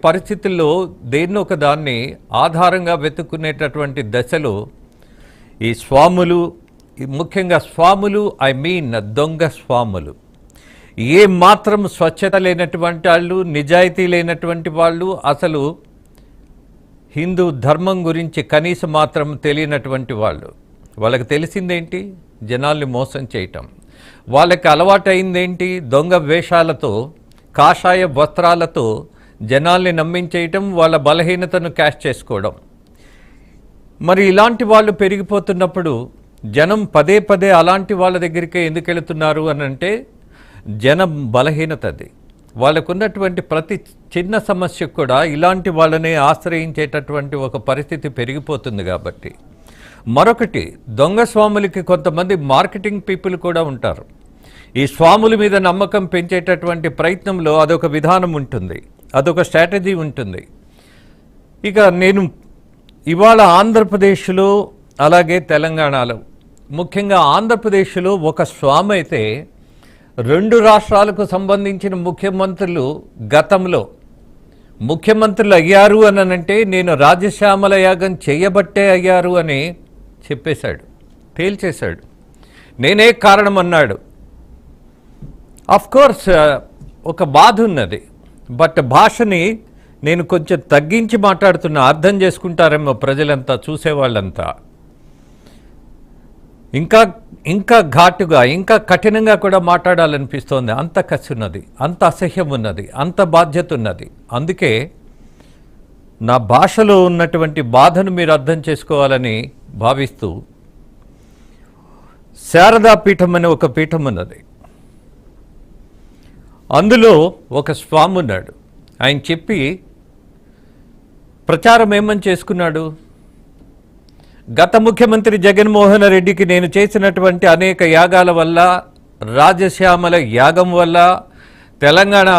పరిస్థితుల్లో దేన్నో ఒక దాన్ని ఆధారంగా వెతుక్కునేటటువంటి దశలో ఈ స్వాములు, ముఖ్యంగా స్వాములు, దొంగ స్వాములు, ఏ మాత్రం స్వచ్ఛత లేనటువంటి వాళ్ళు, నిజాయితీ లేనటువంటి వాళ్ళు, అసలు హిందూ ధర్మం గురించి కనీసం మాత్రం తెలియనటువంటి వాళ్ళు. వాళ్ళకి తెలిసిందేంటి? జనాల్ని మోసం చేయటం. వాళ్ళకి అలవాటైందేంటి? దొంగ వేషాలతో, కాషాయ వస్త్రాలతో జనాల్ని నమ్మించేయటం, వాళ్ళ బలహీనతను క్యాష్ చేసుకోవడం. మరి ఇలాంటి వాళ్ళు పెరిగిపోతున్నప్పుడు జనం పదే పదే అలాంటి వాళ్ళ దగ్గరికే ఎందుకు వెళుతున్నారు అని అంటే జనం బలహీనత అది. వాళ్ళకున్నటువంటి ప్రతి చిన్న సమస్యకు కూడా ఇలాంటి వాళ్ళనే ఆశ్రయించేటటువంటి ఒక పరిస్థితి పెరిగిపోతుంది. కాబట్టి మరొకటి, దొంగ స్వాములకి కొంతమంది మార్కెటింగ్ పీపుల్ కూడా ఉంటారు. ఈ స్వాముల మీద నమ్మకం పెంచేటటువంటి ప్రయత్నంలో అదొక విధానం ఉంటుంది, అదొక స్ట్రాటజీ ఉంటుంది. ఇక నేను ఇవాళ ఆంధ్రప్రదేశ్లో అలాగే తెలంగాణలో, ముఖ్యంగా ఆంధ్రప్రదేశ్లో ఒక స్వామి అయితే 2 రాష్ట్రాలకు సంబంధించిన ముఖ్యమంత్రులు గతంలో ముఖ్యమంత్రులు అయ్యారు అనంటే నేను రాజశ్యామల యాగం చేయబట్టే అయ్యారు అని చెప్పేశాడు, తేల్చేశాడు. నేనే కారణం అన్నాడు. కోర్స్ ఒక బాధ ఉన్నది, బట్ భాషని నేను కొంచెం తగ్గించి మాట్లాడుతున్నా, అర్థం చేసుకుంటారేమో ప్రజలంతా, చూసేవాళ్ళంతా. ఇంకా ఘాటుగా, ఇంకా కఠినంగా కూడా మాట్లాడాలనిపిస్తోంది. అంత కసి ఉన్నది, అంత అసహ్యం ఉన్నది, అంత బాధ్యత ఉన్నది. అందుకే నా భాషలో ఉన్నటువంటి బాధను మీరు అర్థం చేసుకోవాలని భావిస్తూ, శారదా పీఠం అనే ఒక పీఠం ఉన్నది. అందులో ఒక స్వామి ఉన్నాడు. ఆయన చెప్పి ప్రచారం ఏమని చేసుకున్నాడు? గత ముఖ్యమంత్రి జగన్మోహన్ రెడ్డికి నేను చేసినటువంటి అనేక యాగాల వల్ల, రాజశ్యామల యాగం వల్ల తెలంగాణ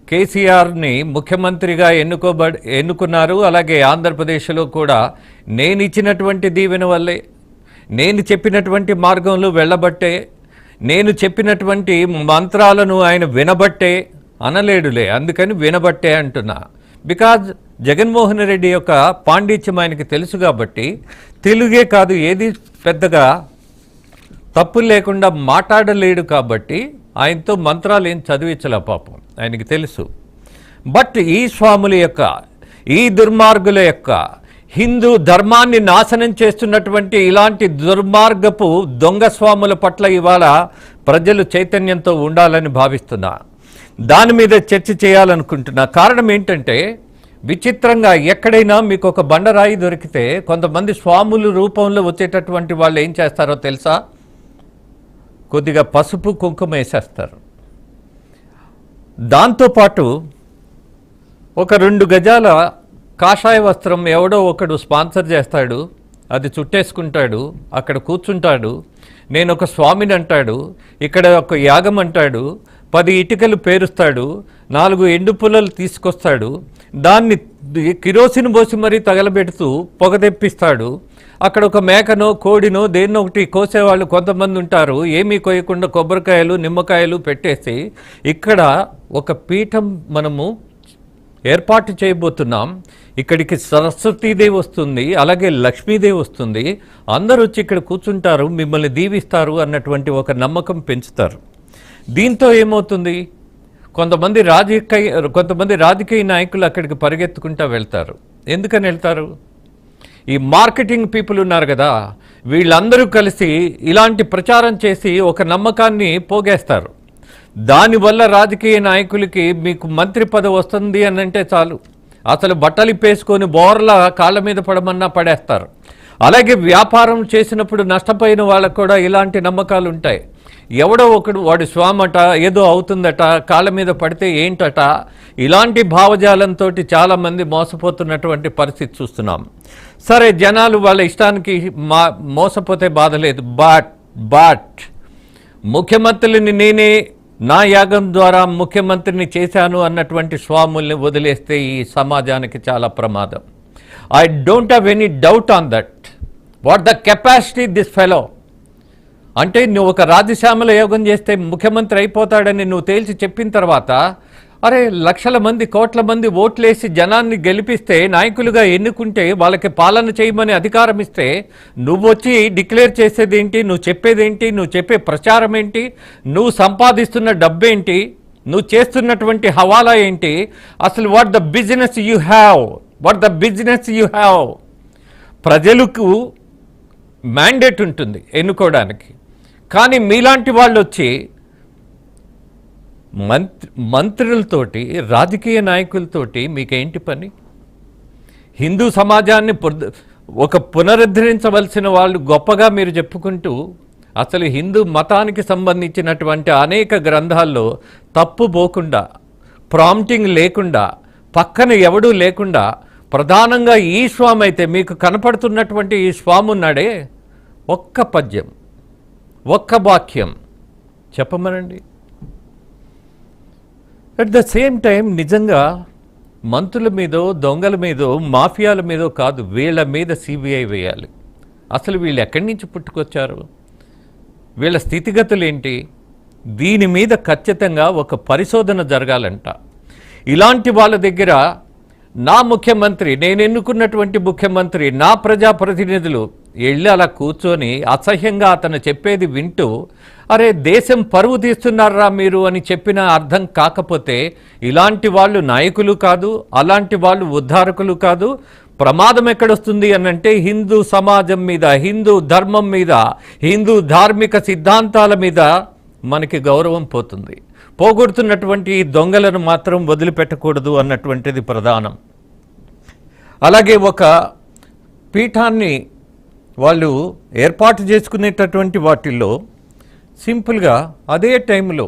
కేసీఆర్ని ముఖ్యమంత్రిగా ఎన్నుకున్నారు. అలాగే ఆంధ్రప్రదేశ్లో కూడా నేను ఇచ్చినటువంటి దీవెన వల్లే, నేను చెప్పినటువంటి మార్గంలో వెళ్ళబట్టే, నేను చెప్పినటువంటి మంత్రాలను ఆయన వినబట్టే, అనలేడులే అందుకని వినబట్టే అంటున్నా. బికాజ్ జగన్మోహన్ రెడ్డి యొక్క పాండిత్యం ఆయనకి తెలుసు కాబట్టి, తెలుగే కాదు ఏది పెద్దగా తప్పులు లేకుండా మాట్లాడలేడు కాబట్టి ఆయనతో మంత్రాలు ఏం చదివించలే పాపం, ఆయనకి తెలుసు. బట్ ఈ స్వాముల యొక్క, ఈ దుర్మార్గుల యొక్క, హిందూ ధర్మాన్ని నాశనం చేస్తున్నటువంటి ఇలాంటి దుర్మార్గపు దొంగ స్వాముల పట్ల ఇవాళ ప్రజలు చైతన్యంతో ఉండాలని భావిస్తున్నా. దాని మీద చర్చ చేయాలనుకుంటున్నా. కారణం ఏంటంటే, విచిత్రంగా ఎక్కడైనా మీకు ఒక బండరాయి దొరికితే కొంతమంది స్వాముల రూపంలో వచ్చేటటువంటి వాళ్ళు ఏం చేస్తారో తెలుసా? కొద్దిగా పసుపు కుంకుమ వేసేస్తారు. దాంతోపాటు ఒక 2 గజాల కాషాయ వస్త్రం ఎవడో ఒకడు స్పాన్సర్ చేస్తాడు, అది చుట్టేసుకుంటాడు, అక్కడ కూర్చుంటాడు, నేను ఒక స్వామిని అంటాడు, ఇక్కడ ఒక యాగం అంటాడు, 10 ఇటుకలు పేరుస్తాడు, 4 ఎండు పుల్లలు తీసుకొస్తాడు, దాన్ని కిరోసిన్ పోసి మరీ తగలబెడుతూ పొగ తెప్పిస్తాడు. అక్కడ ఒక మేకనో కోడినో దేన్నో ఒకటి కోసేవాళ్ళు కొంతమంది ఉంటారు. ఏమీ కోయకుండా కొబ్బరికాయలు నిమ్మకాయలు పెట్టేసి ఇక్కడ ఒక పీఠం మనము ఏర్పాటు చేయబోతున్నాం. ఇక్కడికి సరస్వతీదేవి వస్తుంది, అలాగే లక్ష్మీదేవి వస్తుంది, అందరూ వచ్చి ఇక్కడ కూర్చుంటారు, మిమ్మల్ని దీవిస్తారు అన్నటువంటి ఒక నమ్మకం పెంచుతారు. దీంతో ఏమవుతుంది? కొంతమంది రాజకీయ నాయకులు అక్కడికి పరిగెత్తుకుంటూ వెళ్తారు. ఎందుకని వెళ్తారు? ఈ మార్కెటింగ్ పీపుల్ ఉన్నారు కదా, వీళ్ళందరూ కలిసి ఇలాంటి ప్రచారం చేసి ఒక నమ్మకాన్ని పోగేస్తారు. దానివల్ల రాజకీయ నాయకులకి మీకు మంత్రి పదవి వస్తుంది అని అంటే చాలు, అసలు బట్టలు ఇప్పేసుకొని బోర్ల కాళ్ళ మీద పడమన్నా పడేస్తారు. అలాగే వ్యాపారం చేసినప్పుడు నష్టపోయిన వాళ్ళకు కూడా ఇలాంటి నమ్మకాలు ఉంటాయి. ఎవడో ఒకడు వాడు స్వామట, ఏదో అవుతుందట, కాళ్ళ మీద పడితే ఏంటట, ఇలాంటి భావజాలంతో చాలామంది మోసపోతున్నటువంటి పరిస్థితి చూస్తున్నాం. సరే, జనాలు వాళ్ళ ఇష్టానికి మోసపోతే బాధ లేదు. బట్ ముఖ్యమంత్రులని నేనే నా యాగం ద్వారా ముఖ్యమంత్రిని చేశాను అన్నటువంటి స్వాముల్ని వదిలేస్తే ఈ సమాజానికి చాలా ప్రమాదం. I don't have any doubt on that. What the capacity this fellow. అంటే నువ్వు ఒక రాజశ్యామల యోగం చేస్తే ముఖ్యమంత్రి అయిపోతాడని నువ్వు తేల్చి చెప్పిన తర్వాత అరే లక్షల మంది కోట్ల మంది ఓట్లేసి జనాన్ని గెలిపిస్తే నాయకులుగా ఎన్నుకుంటే వాళ్ళకి పాలన చేయమని అధికారం ఇస్తే నువ్వు వచ్చి డిక్లేర్ చేసేదేంటి, నువ్వు చెప్పేదేంటి, నువ్వు చెప్పే ప్రచారం ఏంటి, నువ్వు సంపాదిస్తున్న డబ్బేంటి, నువ్వు చేస్తున్నటువంటి హవాలా ఏంటి, అసలు what the business you have. ప్రజలకు మ్యాండేట్ ఉంటుంది ఎన్నుకోవడానికి, కానీ మీలాంటి వాళ్ళు వచ్చి మంత్రులతోటి రాజకీయ నాయకులతోటి మీకేంటి పని? హిందూ సమాజాన్ని పునరుద్ధరించవలసిన వాళ్ళు గొప్పగా మీరు చెప్పుకుంటూ అసలు హిందూ మతానికి సంబంధించినటువంటి అనేక గ్రంథాల్లో తప్పు పోకుండా, ప్రాంప్టింగ్ లేకుండా, పక్కన ఎవడూ లేకుండా ప్రధానంగా ఈ స్వామి అయితే మీకు కనపడుతున్నటువంటి ఈ స్వామి ఉన్నాడే, ఒక్క పద్యం ఒక్క వాక్యం చెప్పమనండి. అట్ ద సేమ్ టైం నిజంగా మంత్రుల మీదో దొంగల మీదో మాఫియాల మీదో కాదు, వీళ్ళ మీద సిబిఐ వేయాలి. అసలు వీళ్ళు ఎక్కడి నుంచి పుట్టుకొచ్చారు, వీళ్ళ స్థితిగతులు ఏంటి, దీని మీద ఖచ్చితంగా ఒక పరిశోధన జరగాలంట. ఇలాంటి వాళ్ళ దగ్గర నా ముఖ్యమంత్రి, నేను ఎన్నుకున్నటువంటి ముఖ్యమంత్రి, నా ప్రజాప్రతినిధులు వెళ్ళి అలా కూర్చొని అసహ్యంగా అతను చెప్పేది వింటూ అరే దేశం పరువు తీస్తున్నారా మీరు అని చెప్పినా అర్థం కాకపోతే ఇలాంటి వాళ్ళు నాయకులు కాదు, అలాంటి వాళ్ళు ఉద్ధారకులు కాదు. ప్రమాదం ఎక్కడొస్తుంది అనంటే హిందూ సమాజం మీద, హిందూ ధర్మం మీద, హిందూ ధార్మిక సిద్ధాంతాల మీద మనకి గౌరవం పోతుంది. పోగొడుతున్నటువంటి దొంగలను మాత్రం వదిలిపెట్టకూడదు అన్నటువంటిది ప్రధానం. అలాగే ఒక పీఠాన్ని వాళ్ళు ఏర్పాటు చేసుకునేటటువంటి వాటిల్లో సింపుల్గా అదే టైంలో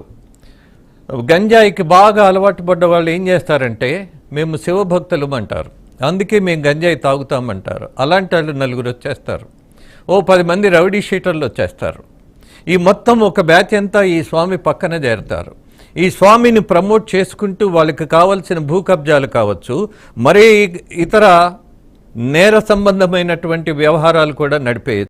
గంజాయికి బాగా అలవాటు పడ్డ వాళ్ళు ఏం చేస్తారంటే మేము శివభక్తులం అంటారు, అందుకే మేము గంజాయి తాగుతామంటారు. అలాంటి వాళ్ళు నలుగురు వచ్చేస్తారు, 10 మంది రౌడీ షీటర్లు వచ్చేస్తారు. ఈ మొత్తం ఒక బ్యాచ్ అంతా ఈ స్వామి పక్కన చేరుతారు. ఈ స్వామిని ప్రమోట్ చేసుకుంటూ వాళ్ళకి కావలసిన భూ కబ్జాలు కావచ్చు, మరే ఇతర నేర సంబంధమైనటువంటి వ్యవహారాలు కూడా నడిపే